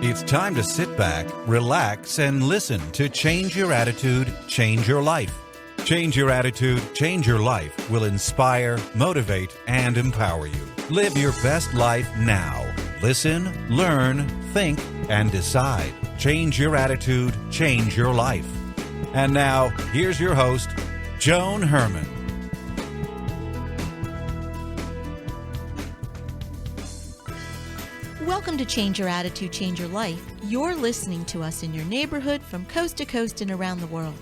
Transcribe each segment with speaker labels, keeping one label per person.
Speaker 1: It's time to sit back, relax, and listen to Change Your Attitude, Change Your Life. Change Your Attitude, Change Your Life will inspire, motivate, and empower you. Live your best life now. Listen, learn, think, and decide. Change your attitude, change your life. And now, here's your host, Joan Herman.
Speaker 2: Welcome to Change Your Attitude, Change Your Life. You're listening to us in your neighborhood from coast to coast and around the world.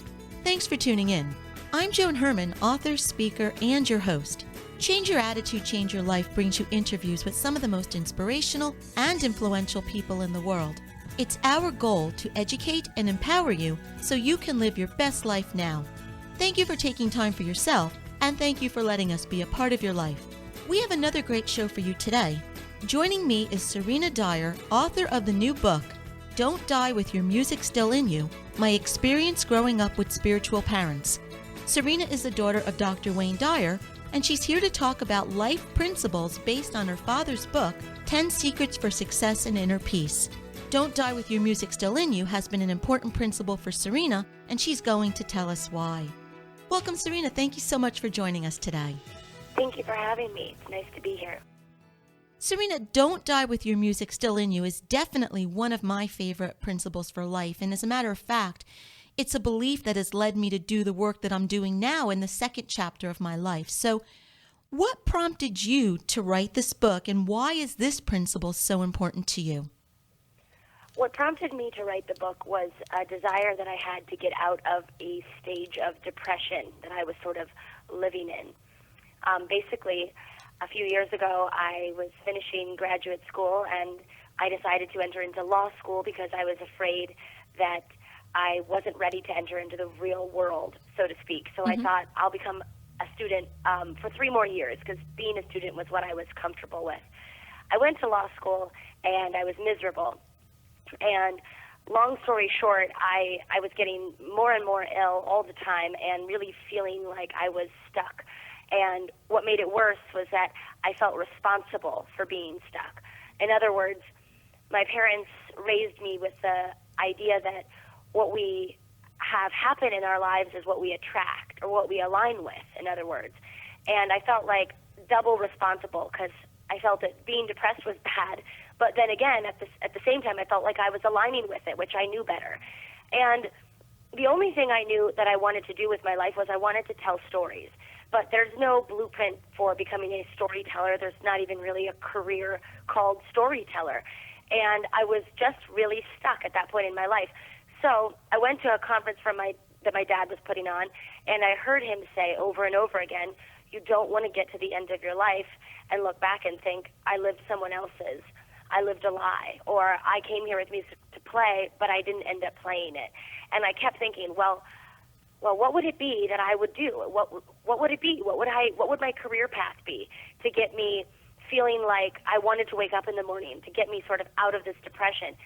Speaker 2: Thanks for tuning in. I'm Joan Herman, author, speaker, and your host. Change Your Attitude, Change Your Life brings you interviews with some of the most inspirational and influential people in the world. It's our goal to educate and empower you so you can live your best life now. Thank you for taking time for yourself, and thank you for letting us be a part of your life. We have another great show for you today. Joining me is Serena Dyer, author of the new book, Don't Die With Your Music Still In You, My Experience Growing Up with Spiritual Parents. Serena is the daughter of Dr. Wayne Dyer, and she's here to talk about life principles based on her father's book, 10 Secrets for Success and Inner Peace. Don't Die With Your Music Still In You has been an important principle for Serena, and she's going to tell us why. Welcome, Serena. Thank you so much for joining us today.
Speaker 3: Thank you for having me. It's nice to be here.
Speaker 2: Serena, Don't Die With Your Music Still In You is definitely one of my favorite principles for life. And as a matter of fact, it's a belief that has led me to do the work that I'm doing now in the second chapter of my life. So what prompted you to write this book, and why is this principle so important to you?
Speaker 3: What prompted me to write the book was a desire that I had to get out of a stage of depression that I was sort of living in. Basically, a few years ago, I was finishing graduate school, and I decided to enter into law school because I was afraid that I wasn't ready to enter into the real world, so to speak. So I thought I'll become a student for 3 more years because being a student was what I was comfortable with. I went to law school, and I was miserable. And long story short, I was getting more and more ill all the time and really feeling like I was stuck. And what made it worse was that I felt responsible for being stuck. In other words, my parents raised me with the idea that what we have happen in our lives is what we attract, or what we align with, in other words. And I felt like double responsible because I felt that being depressed was bad, but then again, at the same time, I felt like I was aligning with it, which I knew better. And the only thing I knew that I wanted to do with my life was I wanted to tell stories. But there's no blueprint for becoming a storyteller. There's not even really a career called storyteller. And I was just really stuck at that point in my life. So I went to a conference that my dad was putting on, and I heard him say over and over again, you don't want to get to the end of your life and look back and think, I lived someone else's. I lived a lie. Or I came here with music to play, but I didn't end up playing it. And I kept thinking, well, what would it be that I would do? What would it be? What would my career path be to get me feeling like I wanted to wake up in the morning, to get me sort of out of this depression?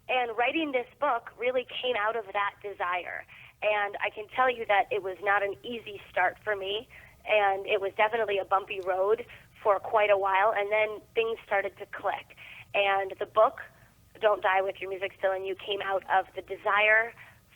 Speaker 3: And writing this book really came out of that desire. And I can tell you that it was not an easy start for me, and it was definitely a bumpy road for quite a while, and then things started to click. And the book, Don't Die With Your Music Still In You, came out of the desire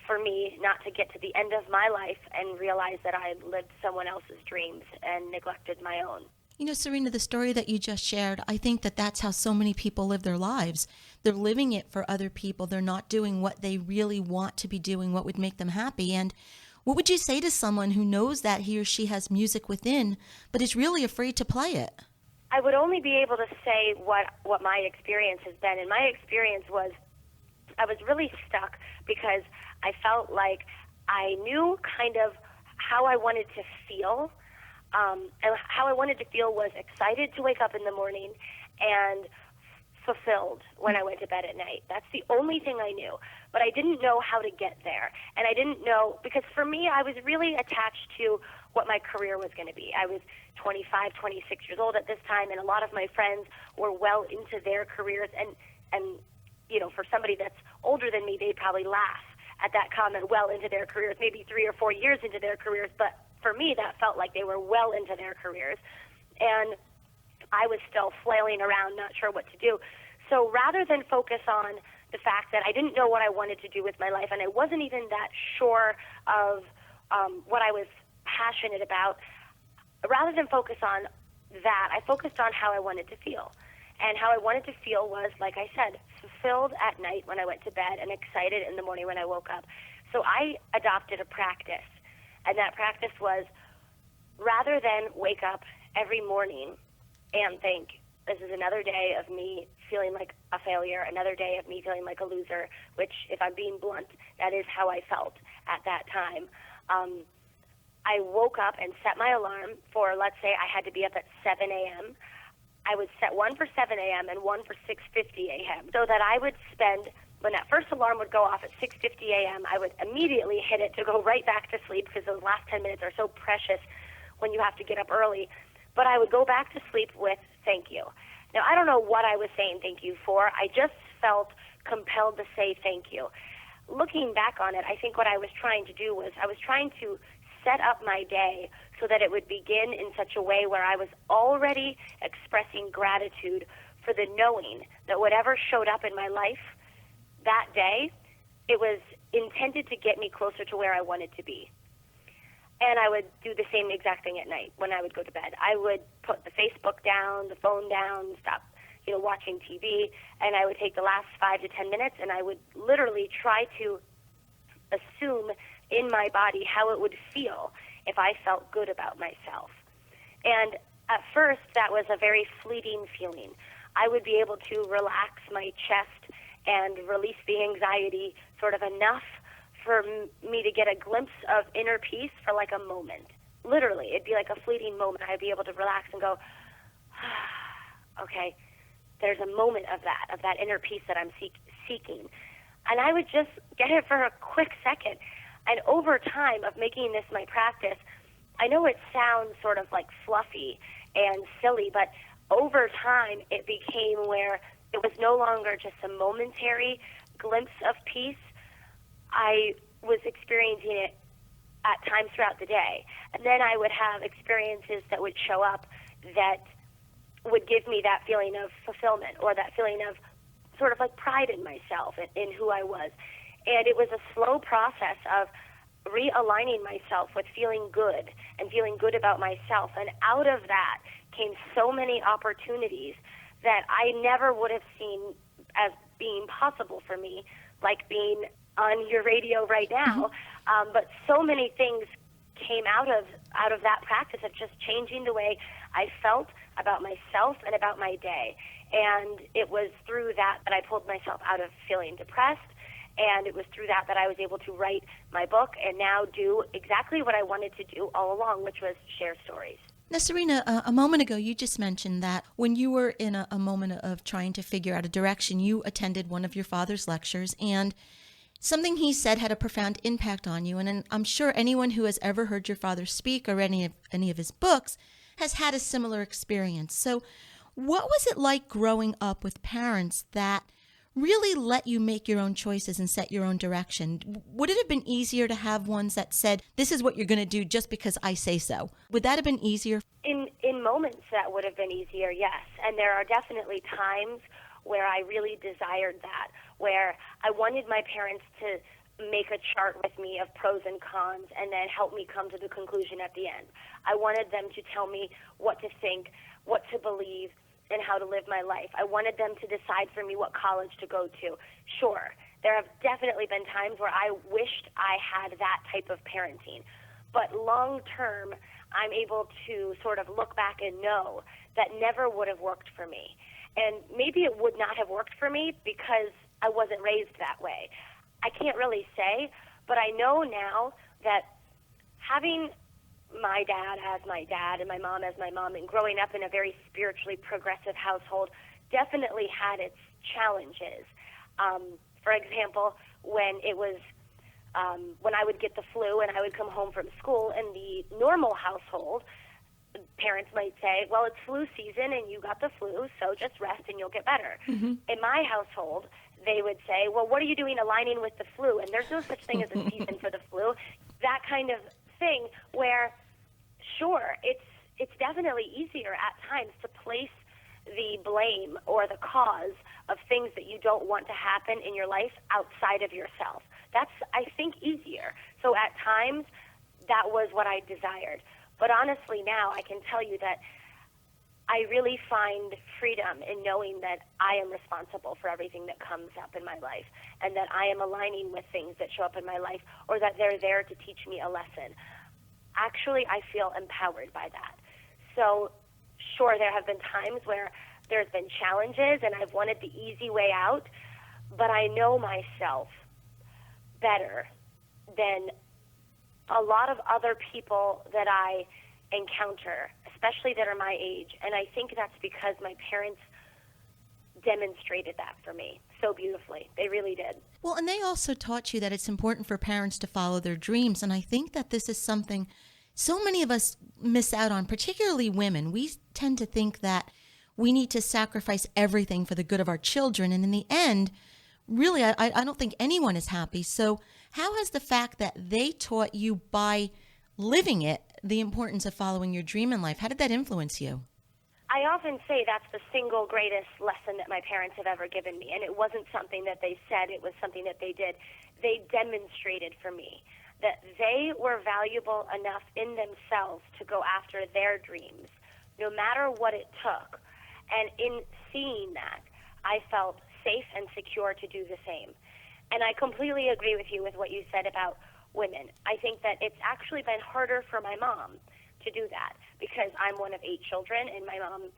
Speaker 3: for me not to get to the end of my life and realize that I lived someone else's dreams and neglected my own.
Speaker 2: You know, Serena, the story that you just shared, I think that that's how so many people live their lives. They're living it for other people. They're not doing what they really want to be doing, what would make them happy. And what would you say to someone who knows that he or she has music within, but is really afraid to play it?
Speaker 3: I would only be able to say what my experience has been. And my experience was I was really stuck because I felt like I knew kind of how I wanted to feel. And how I wanted to feel was excited to wake up in the morning and fulfilled when I went to bed at night. That's the only thing I knew. But I didn't know how to get there. And I didn't know, because for me, I was really attached to what my career was going to be. I was 25, 26 years old at this time, and a lot of my friends were well into their careers. And you know, for somebody that's older than me, they'd probably laugh at that comment, well into their careers, maybe 3 or 4 years into their careers. But for me, that felt like they were well into their careers. And I was still flailing around, not sure what to do. So rather than focus on the fact that I didn't know what I wanted to do with my life, and I wasn't even that sure of what I was passionate about, rather than focus on that, I focused on how I wanted to feel. And how I wanted to feel was, like I said, fulfilled at night when I went to bed and excited in the morning when I woke up. So I adopted a practice, and that practice was, rather than wake up every morning and think, this is another day of me feeling like a failure, another day of me feeling like a loser, which, if I'm being blunt, that is how I felt at that time. I woke up and set my alarm for, let's say I had to be up at 7 a.m. I would set one for 7 a.m. and one for 6:50 a.m. so that I would spend, when that first alarm would go off at 6:50 a.m., I would immediately hit it to go right back to sleep, because those last 10 minutes are so precious when you have to get up early. But I would go back to sleep with thank you. Now, I don't know what I was saying thank you for. I just felt compelled to say thank you. Looking back on it, I think what I was trying to do was I was trying to set up my day so that it would begin in such a way where I was already expressing gratitude for the knowing that whatever showed up in my life that day, it was intended to get me closer to where I wanted to be. And I would do the same exact thing at night when I would go to bed. I would put the Facebook down, the phone down, stop, watching TV, and I would take the last 5 to 10 minutes, and I would literally try to assume in my body how it would feel if I felt good about myself. And at first, that was a very fleeting feeling. I would be able to relax my chest and release the anxiety sort of enough for me to get a glimpse of inner peace for like a moment. Literally, it'd be like a fleeting moment. I'd be able to relax and go, okay, there's a moment of that inner peace that I'm seeking. And I would just get it for a quick second. And over time of making this my practice, I know it sounds sort of like fluffy and silly, but over time it became where it was no longer just a momentary glimpse of peace. I was experiencing it at times throughout the day. And then I would have experiences that would show up that would give me that feeling of fulfillment, or that feeling of sort of like pride in myself and in who I was. And it was a slow process of realigning myself with feeling good and feeling good about myself. And out of that came so many opportunities that I never would have seen as being possible for me, like being on your radio right now. But so many things came out of that practice of just changing the way I felt about myself and about my day. And it was through that I pulled myself out of feeling depressed. And it was through that I was able to write my book and now do exactly what I wanted to do all along, which was share stories.
Speaker 2: Now, Serena, a moment ago, you just mentioned that when you were in a moment of trying to figure out a direction, you attended one of your father's lectures, and something he said had a profound impact on you. And I'm sure anyone who has ever heard your father speak or any of his books has had a similar experience. So what was it like growing up with parents that really let you make your own choices and set your own direction? Would it have been easier to have ones that said, this is what you're going to do just because I say so? Would that have been easier?
Speaker 3: In moments that would have been easier, yes. And there are definitely times where I really desired that, where I wanted my parents to make a chart with me of pros and cons and then help me come to the conclusion at the end. I wanted them to tell me what to think, what to believe, and how to live my life. I wanted them to decide for me what college to go to. Sure, there have definitely been times where I wished I had that type of parenting. But long term, I'm able to sort of look back and know that never would have worked for me. And maybe it would not have worked for me because I wasn't raised that way. I can't really say, but I know now that having my dad as my dad and my mom as my mom and growing up in a very spiritually progressive household definitely had its challenges. For example, when I would get the flu and I would come home from school, in the normal household, parents might say, well, it's flu season and you got the flu, so just rest and you'll get better. Mm-hmm. In my household, they would say, well, what are you doing aligning with the flu? And there's no such thing as a season for the flu. That kind of thing where, sure, it's definitely easier at times to place the blame or the cause of things that you don't want to happen in your life outside of yourself. That's, I think, easier. So at times, that was what I desired. But honestly, now I can tell you that I really find freedom in knowing that I am responsible for everything that comes up in my life, and that I am aligning with things that show up in my life, or that they're there to teach me a lesson. Actually, I feel empowered by that. So, sure, there have been times where there's been challenges and I've wanted the easy way out, but I know myself better than a lot of other people that I encounter, especially that are my age. And I think that's because my parents demonstrated that for me so beautifully. They really did.
Speaker 2: Well, and they also taught you that it's important for parents to follow their dreams. And I think that this is something so many of us miss out on, particularly women. We tend to think that we need to sacrifice everything for the good of our children. And in the end, really, I don't think anyone is happy. So how has the fact that they taught you by living it the importance of following your dream in life, how did that influence you?
Speaker 3: I often say that's the single greatest lesson that my parents have ever given me. And it wasn't something that they said, it was something that they did. They demonstrated for me that they were valuable enough in themselves to go after their dreams, no matter what it took. And in seeing that, I felt safe and secure to do the same. And I completely agree with you with what you said about women. I think that it's actually been harder for my mom to do that because I'm one of 8 children, and my mom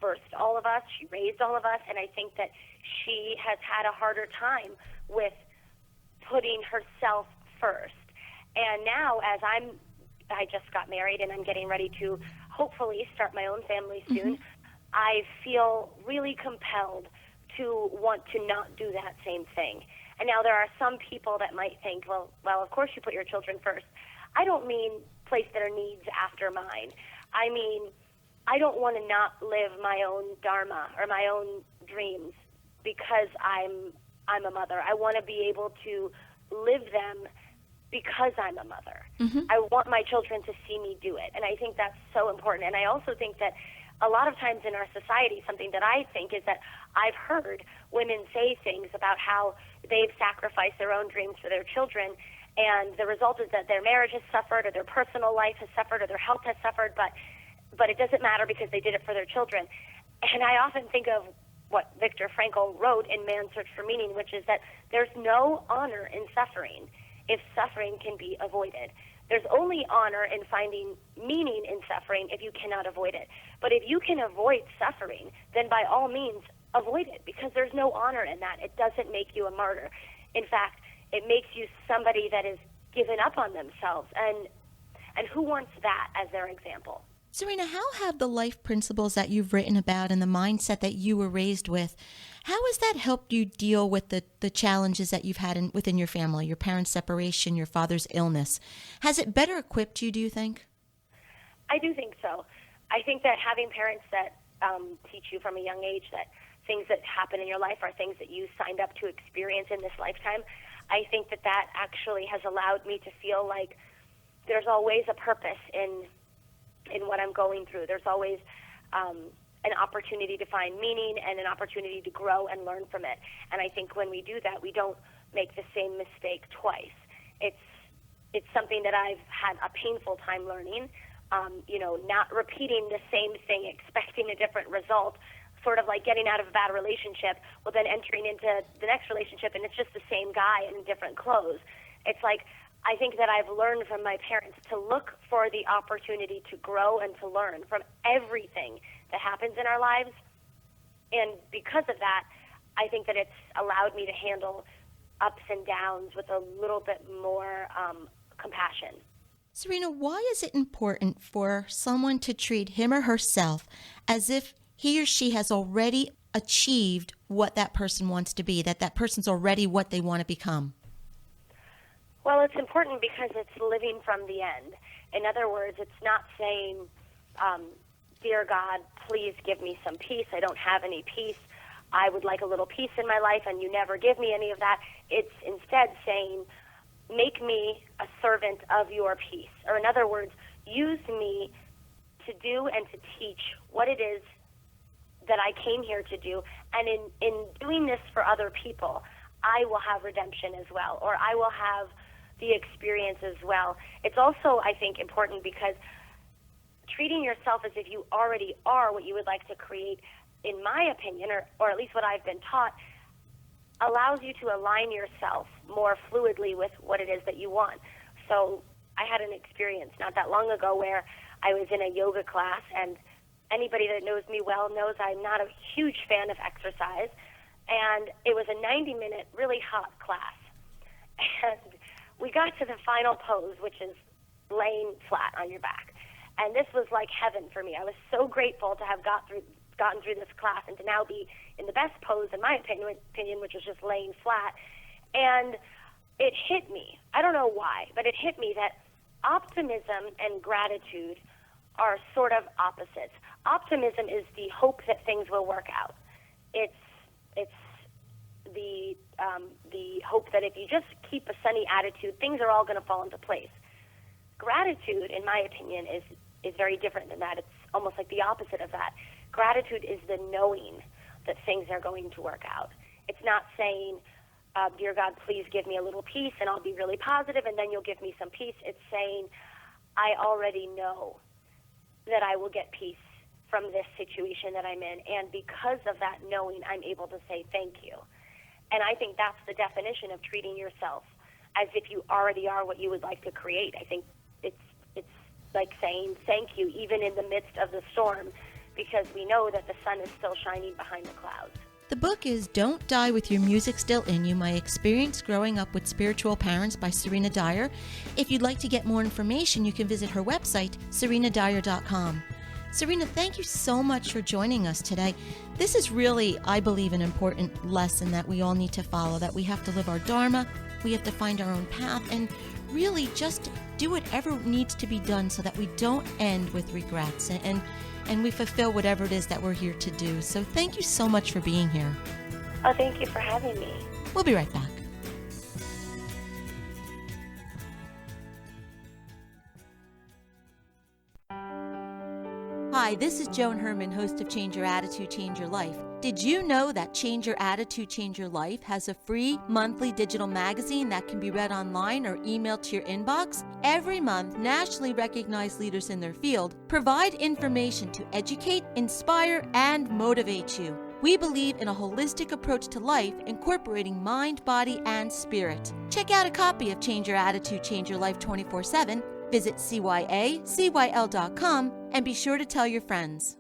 Speaker 3: birthed all of us, she raised all of us, and I think that she has had a harder time with putting herself first. And now, as I just got married and I'm getting ready to hopefully start my own family soon, I feel really compelled to want to not do that same thing. And now there are some people that might think, well, of course you put your children first. I don't mean place their needs after mine. I mean, I don't want to not live my own dharma or my own dreams because I'm a mother. I want to be able to live them because I'm a mother. I want my children to see me do it. And I think that's so important. And I also think that a lot of times in our society, something that I think is that I've heard women say things about how they've sacrificed their own dreams for their children, and the result is that their marriage has suffered, or their personal life has suffered, or their health has suffered, but it doesn't matter because they did it for their children. And I often think of what Viktor Frankl wrote in Man's Search for Meaning, which is that there's no honor in suffering if suffering can be avoided. There's only honor in finding meaning in suffering if you cannot avoid it. But if you can avoid suffering, then by all means, avoid it, because there's no honor in that. It doesn't make you a martyr. In fact, it makes you somebody that is given up on themselves. And who wants that as their example?
Speaker 2: Serena, how have the life principles that you've written about and the mindset that you were raised with, how has that helped you deal with the challenges that you've had within your family, your parents' separation, your father's illness? Has it better equipped you, do you think?
Speaker 3: I do think so. I think that having parents that teach you from a young age that things that happen in your life are things that you signed up to experience in this lifetime, I think that that actually has allowed me to feel like there's always a purpose in what I'm going through. There's always an opportunity to find meaning and an opportunity to grow and learn from it. And I think when we do that, we don't make the same mistake twice. It's something that I've had a painful time learning, not repeating the same thing, expecting a different result, sort of like getting out of a bad relationship, well, then entering into the next relationship, and it's just the same guy in different clothes. It's like, I think that I've learned from my parents to look for the opportunity to grow and to learn from everything that happens in our lives. And because of that, I think that it's allowed me to handle ups and downs with a little bit more compassion.
Speaker 2: Serena, why is it important for someone to treat him or herself as if he or she has already achieved what that person wants to be, that person's already what they want to become?
Speaker 3: Well, it's important because it's living from the end. In other words, it's not saying, dear God, please give me some peace. I don't have any peace. I would like a little peace in my life, and you never give me any of that. It's instead saying, make me a servant of your peace. Or in other words, use me to do and to teach what it is that I came here to do. And in doing this for other people, I will have redemption as well, or I will have the experience as well. It's also, I think, important because treating yourself as if you already are what you would like to create, in my opinion, or at least what I've been taught, allows you to align yourself more fluidly with what it is that you want. So I had an experience not that long ago where I was in a yoga class, and anybody that knows me well knows I'm not a huge fan of exercise, and it was a 90-minute, really hot class. And we got to the final pose, which is laying flat on your back. And this was like heaven for me. I was so grateful to have gotten through this class and to now be in the best pose, in my opinion, which was just laying flat. And it hit me. I don't know why, but it hit me that optimism and gratitude are sort of opposites. Optimism is the hope that things will work out. It's the hope that if you just keep a sunny attitude, things are all going to fall into place. Gratitude, in my opinion, is very different than that. It's almost like the opposite of that. Gratitude is the knowing that things are going to work out. It's not saying, dear God, please give me a little peace and I'll be really positive and then you'll give me some peace. It's saying, I already know that I will get peace from this situation that I'm in, and because of that knowing, I'm able to say thank you. And I think that's the definition of treating yourself as if you already are what you would like to create. I think it's like saying thank you even in the midst of the storm, because we know that the sun is still shining behind the clouds.
Speaker 2: The book is Don't Die With Your Music Still In You, My Experience Growing Up with Spiritual Parents by Serena Dyer. If you'd like to get more information, you can visit her website, serenadyer.com. Serena, thank you so much for joining us today. This is really, I believe, an important lesson that we all need to follow, that we have to live our dharma, we have to find our own path, and really just do whatever needs to be done so that we don't end with regrets and we fulfill whatever it is that we're here to do. So thank you so much for being here.
Speaker 3: Oh, thank you for having me.
Speaker 2: We'll be right back. Hi, this is Joan Herman, host of Change Your Attitude, Change Your Life. Did you know that Change Your Attitude, Change Your Life has a free monthly digital magazine that can be read online or emailed to your inbox? Every month, nationally recognized leaders in their field provide information to educate, inspire, and motivate you. We believe in a holistic approach to life, incorporating mind, body, and spirit. Check out a copy of Change Your Attitude, Change Your Life 24/7. Visit cyacyl.com and be sure to tell your friends.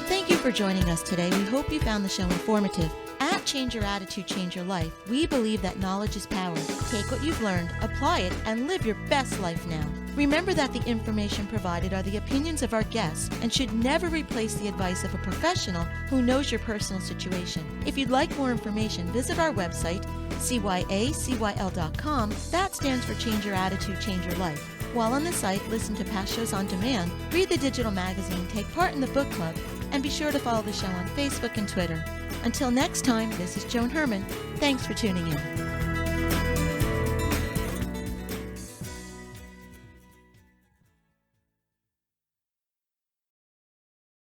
Speaker 2: Thank you for joining us today. We hope you found the show informative. At Change Your Attitude, Change Your Life, we believe that knowledge is power. Take what you've learned, apply it, and live your best life now. Remember that the information provided are the opinions of our guests and should never replace the advice of a professional who knows your personal situation. If you'd like more information, visit our website, cyacyl.com. That stands for Change Your Attitude, Change Your Life. While on the site, listen to past shows on demand, read the digital magazine, take part in the book club, and be sure to follow the show on Facebook and Twitter. Until next time, this is Joan Herman. Thanks for tuning in.